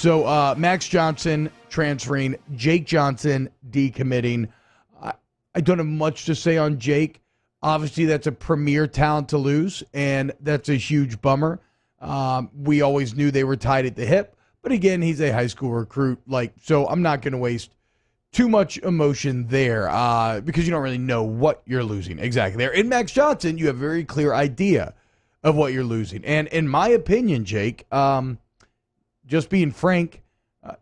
So Max Johnson transferring, Jake Johnson decommitting. I don't have much to say on Jake. Obviously, that's a premier talent to lose, and that's a huge bummer. We always knew they were tied at the hip, but again, he's a high school recruit. So I'm not going to waste too much emotion there because you don't really know what you're losing exactly there. In Max Johnson, you have a very clear idea of what you're losing. And in my opinion, Jake, just being frank,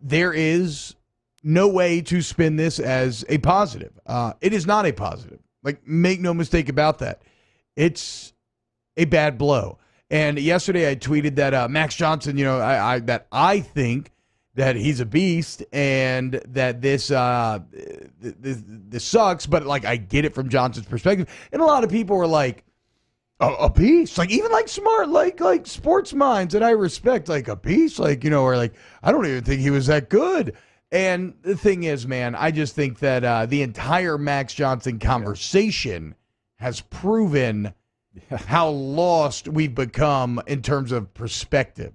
there is no way to spin this as a positive. It is not a positive. Make no mistake about that. It's a bad blow. And yesterday I tweeted that Max Johnson, that I think that he's a beast and that this sucks, but I get it from Johnson's perspective. And a lot of people were like, a beast, even smart, sports minds that I respect, a beast, or I don't even think he was that good. And the thing is, man, I just think that the entire Max Johnson conversation has proven how lost we've become in terms of perspective.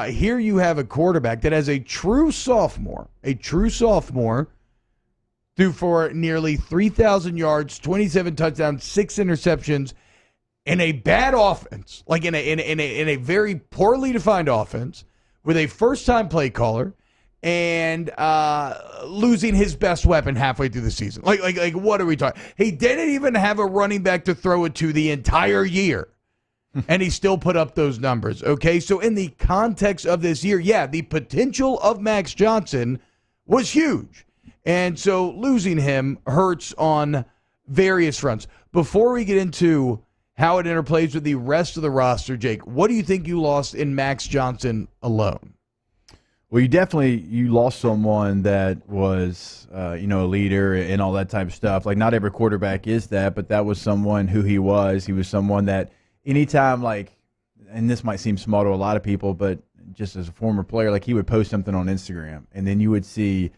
Here you have a quarterback that has a true sophomore, threw for nearly 3,000 yards, 27 touchdowns, 6 interceptions, in a bad offense, in a very poorly defined offense, with a first-time play caller, and losing his best weapon halfway through the season. What are we talking? He didn't even have a running back to throw it to the entire year, and he still put up those numbers, okay? So in the context of this year, the potential of Max Johnson was huge. And so losing him hurts on various fronts. Before we get into how it interplays with the rest of the roster, Jake, what do you think you lost in Max Johnson alone? Well, you lost someone that was, a leader and all that type of stuff. Not every quarterback is that, but that was someone who he was. He was someone that anytime, and this might seem small to a lot of people, but just as a former player, he would post something on Instagram, and then you would see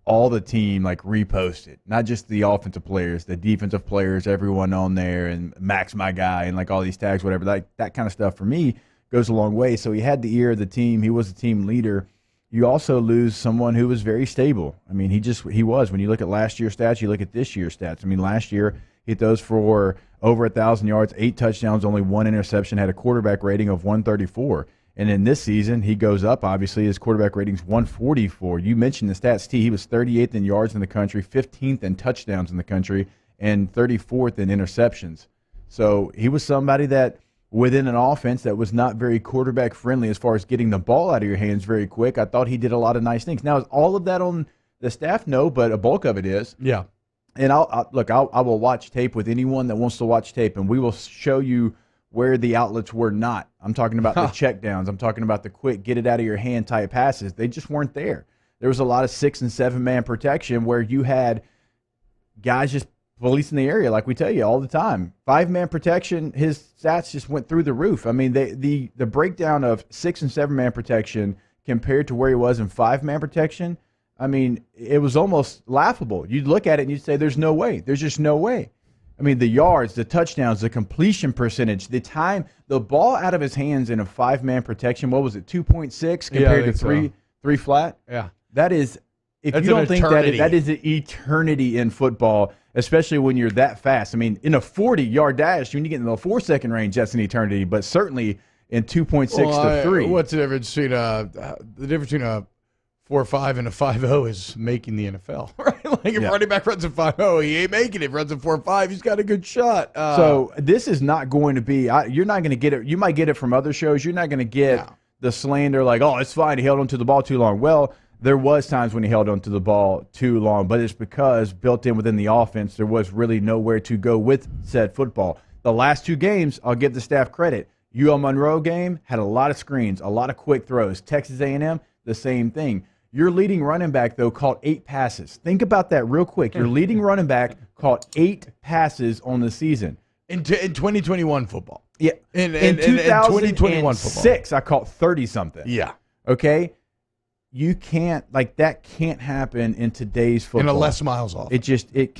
all the team repost it, not just the offensive players, the defensive players, everyone on there, and Max my guy, and all these tags, whatever. That kind of stuff for me goes a long way. So he had the ear of the team. He was a team leader. You also lose someone who was very stable. He was. When you look at last year's stats, you look at this year's stats. Last year he throws for over 1,000 yards, 8 touchdowns, only 1 interception, had a quarterback rating of 134. And in this season, he goes up, obviously. His quarterback rating's 144. You mentioned the stats, T. He was 38th in yards in the country, 15th in touchdowns in the country, and 34th in interceptions. So he was somebody that, within an offense that was not very quarterback friendly as far as getting the ball out of your hands very quick, I thought he did a lot of nice things. Now, is all of that on the staff? No, but a bulk of it is. Yeah. And I will watch tape with anyone that wants to watch tape, and we will show you where the outlets were not. I'm talking about the checkdowns. I'm talking about the quick, get it out of your hand type passes. They just weren't there. There was a lot of 6- and 7-man protection where you had guys just policing the area, like we tell you all the time. 5-man protection, his stats just went through the roof. The breakdown of 6- and 7-man protection compared to where he was in 5-man protection, it was almost laughable. You'd look at it and you'd say, there's no way. There's just no way. The yards, the touchdowns, the completion percentage, the time, the ball out of his hands in a 5-man protection, what was it, 2.6 compared to three flat? Yeah. That is, if you don't think that is an eternity in football, especially when you're that fast. In a 40-yard dash, when you get in the 4-second range, that's an eternity, but certainly in 2.6 to 3. What's the difference between a 4.5 and a 5.0 is making the NFL, right? If running back runs a 5.0, he ain't making it. Runs a 4.5, he's got a good shot. So this is not going to be. You're not going to get it. You might get it from other shows. You're not going to get the slander it's fine. He held onto the ball too long. Well, there was times when he held onto the ball too long, but it's because built in within the offense, there was really nowhere to go with said football. The last 2 games, I'll give the staff credit. UL Monroe game had a lot of screens, a lot of quick throws. Texas A&M, the same thing. Your leading running back, though, caught 8 passes. Think about that real quick. Your leading running back caught 8 passes on the season. In 2021 football. Yeah. In 2021 football. I caught 30-something. Yeah. Okay? You can't, that can't happen in today's football. In a less miles off. It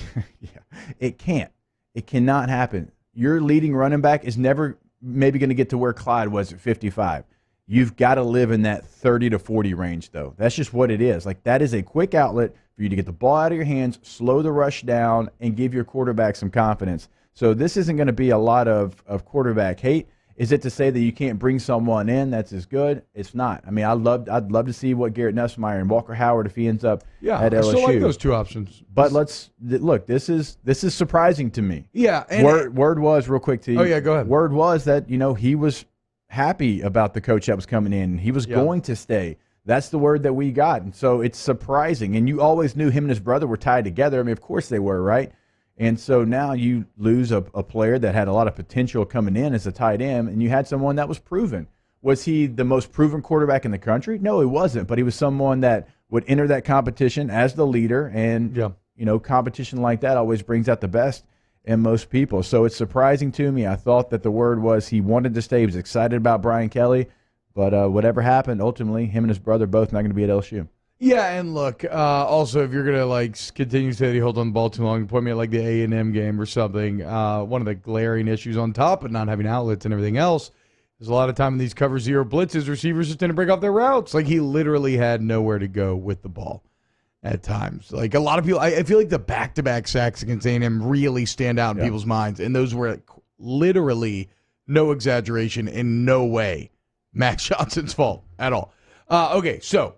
can't. It cannot happen. Your leading running back is never maybe going to get to where Clyde was at 55. You've got to live in that 30 to 40 range, though. That's just what it is. Like, that is a quick outlet for you to get the ball out of your hands, slow the rush down, and give your quarterback some confidence. So this isn't going to be a lot of quarterback hate. Is it to say that you can't bring someone in that's as good? It's not. I mean, I'd love to see what Garrett Nussmeier and Walker Howard if he ends up at LSU. I still like those two options. But look. This is surprising to me. Yeah. And word was real quick to you. Oh yeah, go ahead. Word was that he was happy about the coach that was coming in. He was going to stay. That's the word that we got. And so it's surprising. And you always knew him and his brother were tied together. I mean, of course they were, right? And so now you lose a player that had a lot of potential coming in as a tight end, and you had someone that was proven. Was he the most proven quarterback in the country? No, he wasn't. But he was someone that would enter that competition as the leader. And, competition like that always brings out the best in most people. So it's surprising to me. I thought that the word was he wanted to stay. He was excited about Brian Kelly. But whatever happened, ultimately, him and his brother both not going to be at LSU. Yeah, and look, also, if you're going to continue to say that he holds on the ball too long, point me at the A&M game or something, one of the glaring issues on top of not having outlets and everything else is a lot of time in these cover zero blitzes, receivers just didn't break off their routes. He literally had nowhere to go with the ball at times. A lot of people, I feel like the back-to-back sacks against A&M really stand out in people's minds, and those were literally, no exaggeration, in no way Max Johnson's fault at all. Okay, so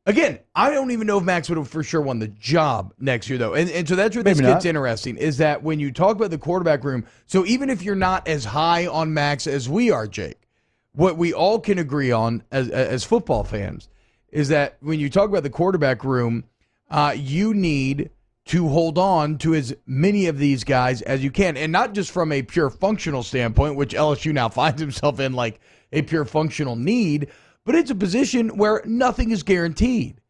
again, I don't even know if Max would have for sure won the job next year, though. And so that's where this gets interesting, is that when you talk about the quarterback room, so even if you're not as high on Max as we are, Jake, what we all can agree on as football fans is that when you talk about the quarterback room, you need to hold on to as many of these guys as you can. And not just from a pure functional standpoint, which LSU now finds himself in a pure functional need, but it's a position where nothing is guaranteed.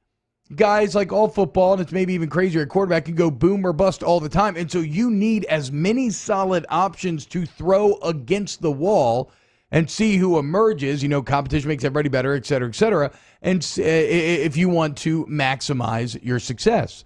Guys, like all football, and it's maybe even crazier at quarterback, can go boom or bust all the time. And so you need as many solid options to throw against the wall and see who emerges. Competition makes everybody better, et cetera, and if you want to maximize your success.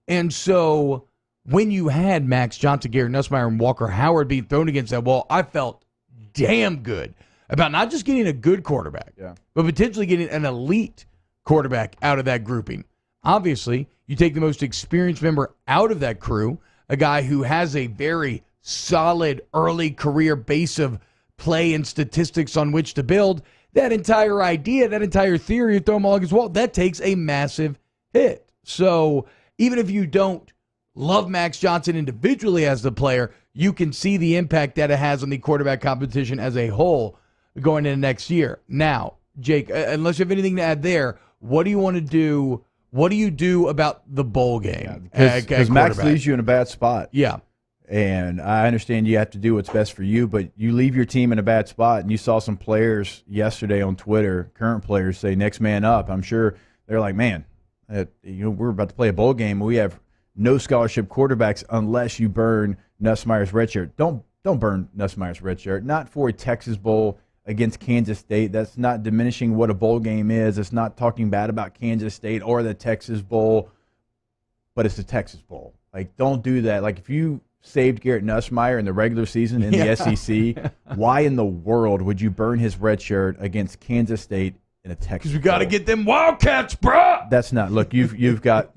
And so when you had Max Johnson, Garrett Nussmeier, and Walker Howard being thrown against that wall, I felt damn good about not just getting a good quarterback, but potentially getting an elite quarterback out of that grouping. Obviously, you take the most experienced member out of that crew, a guy who has a very solid early career base of play and statistics on which to build. That entire idea, that entire theory of throw them all against the wall, that takes a massive hit. So even if you don't love Max Johnson individually as the player, you can see the impact that it has on the quarterback competition as a whole going into next year. Now, Jake, unless you have anything to add there, what do you want to do? What do you do about the bowl game? Because Max leaves you in a bad spot. Yeah. And I understand you have to do what's best for you, but you leave your team in a bad spot. And you saw some players yesterday on Twitter, current players, say next man up. I'm sure they're like, man, we're about to play a bowl game. We have no scholarship quarterbacks unless you burn Nussmeier's red shirt. Don't burn Nussmeier's red shirt. Not for a Texas Bowl against Kansas State. That's not diminishing what a bowl game is. It's not talking bad about Kansas State or the Texas Bowl, but it's the Texas Bowl. Don't do that. If you saved Garrett Nussmeier in the regular season in the SEC, why in the world would you burn his red shirt against Kansas State in a Texas Bowl? Because we got to get them Wildcats, bruh! That's not. Look, you've got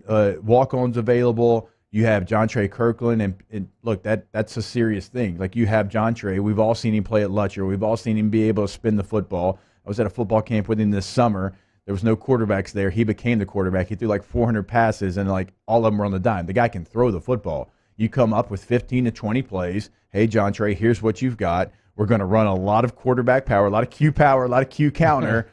walk-ons available. You have John Trey Kirkland, and look, that's a serious thing. You have John Trey. We've all seen him play at Lutcher. We've all seen him be able to spin the football. I was at a football camp with him this summer. There was no quarterbacks there. He became the quarterback. He threw 400 passes, and all of them were on the dime. The guy can throw the football. You come up with 15 to 20 plays. Hey, John Trey, here's what you've got. We're going to run a lot of quarterback power, a lot of Q power, a lot ofQ counter,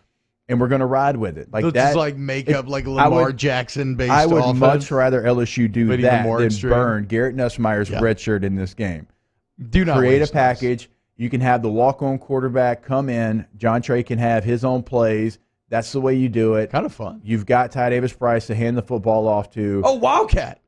and we're going to ride with it. Just make up Lamar Jackson based I would offense. much rather LSU do that than extreme. Burn Garrett Nussmeier's red shirt in this game. Do not create a package. You can have the walk-on quarterback come in. John Trey can have his own plays. That's the way you do it. Kind of fun. You've got Ty Davis Price to hand the football off to. Oh, Wildcat.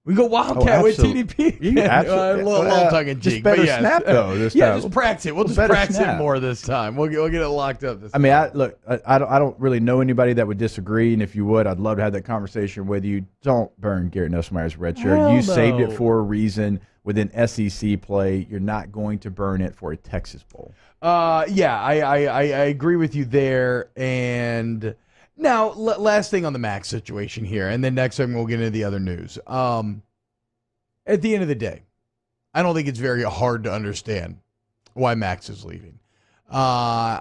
We go Wildcat with absolutely. TDP. You absolutely- a little tongue in cheek. just better but yes. snap, though, this Yeah, time. just practice it. We'll just Better practice it snap. more this time. We'll get it locked up this I mean, time. I don't really know anybody that would disagree, and if you would, I'd love to have that conversation with you. Don't burn Garrett Nussmeier's red shirt. Hell You saved it no. for a reason. Within SEC play, you're not going to burn it for a Texas Bowl. Yeah, I agree with you there. And now, last thing on the Max situation here, and then next time we'll get into the other news. At the end of the day, I don't think it's very hard to understand why Max is leaving. And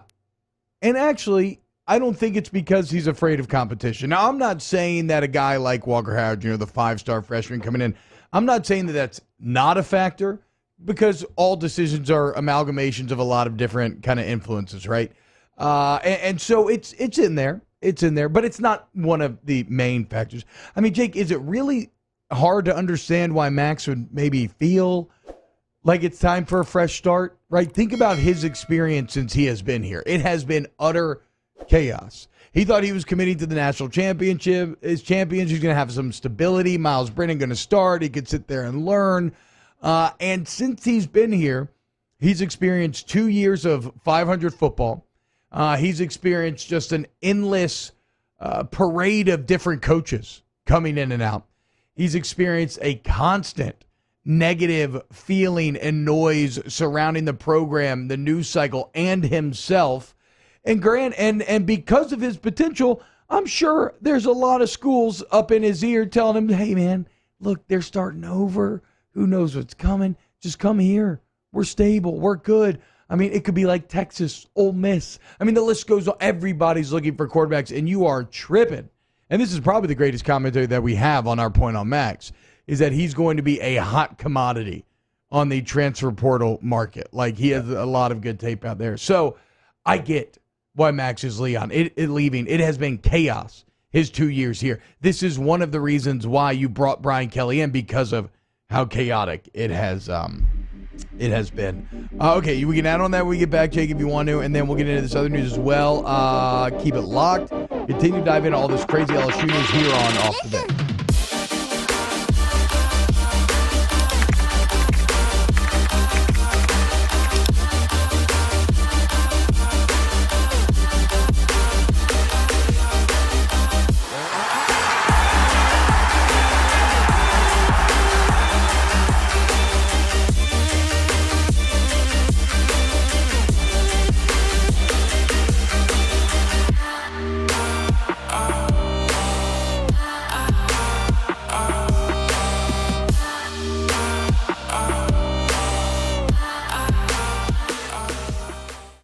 actually, I don't think it's because he's afraid of competition. Now, I'm not saying that a guy like Walker Howard, the 5-star freshman coming in, I'm not saying that that's not a factor, because all decisions are amalgamations of a lot of different kind of influences, right? And so it's in there. It's in there, but it's not one of the main factors. I mean, Jake, is it really hard to understand why Max would maybe feel like it's time for a fresh start, right? Think about his experience since he has been here. It has been utter chaos. He thought he was committing to the national championship. His champions, he's going to have some stability. Miles Brennan going to start. He could sit there and learn. And since he's been here, he's experienced 2 years of 500 football. He's experienced just an endless parade of different coaches coming in and out. He's experienced a constant negative feeling and noise surrounding the program, the news cycle, and himself. And and because of his potential, I'm sure there's a lot of schools up in his ear telling him, hey, man, look, they're starting over. Who knows what's coming? Just come here. We're stable. We're good. I mean, it could be like Texas, Ole Miss. I mean, the list goes on. Everybody's looking for quarterbacks, and you are tripping. And this is probably the greatest commentary that we have on our point on Max, is that he's going to be a hot commodity on the transfer portal market. Like, he has a lot of good tape out there. So I get why Max is leaving. It has been chaos his 2 years here. This is one of the reasons why you brought Brian Kelly in, because of how chaotic it has been. Okay, we can add on that when we get back, Jake, if you want to, and then we'll get into this other news as well. Keep it locked. Continue to dive into all this crazy LSU news here on Off the Bench.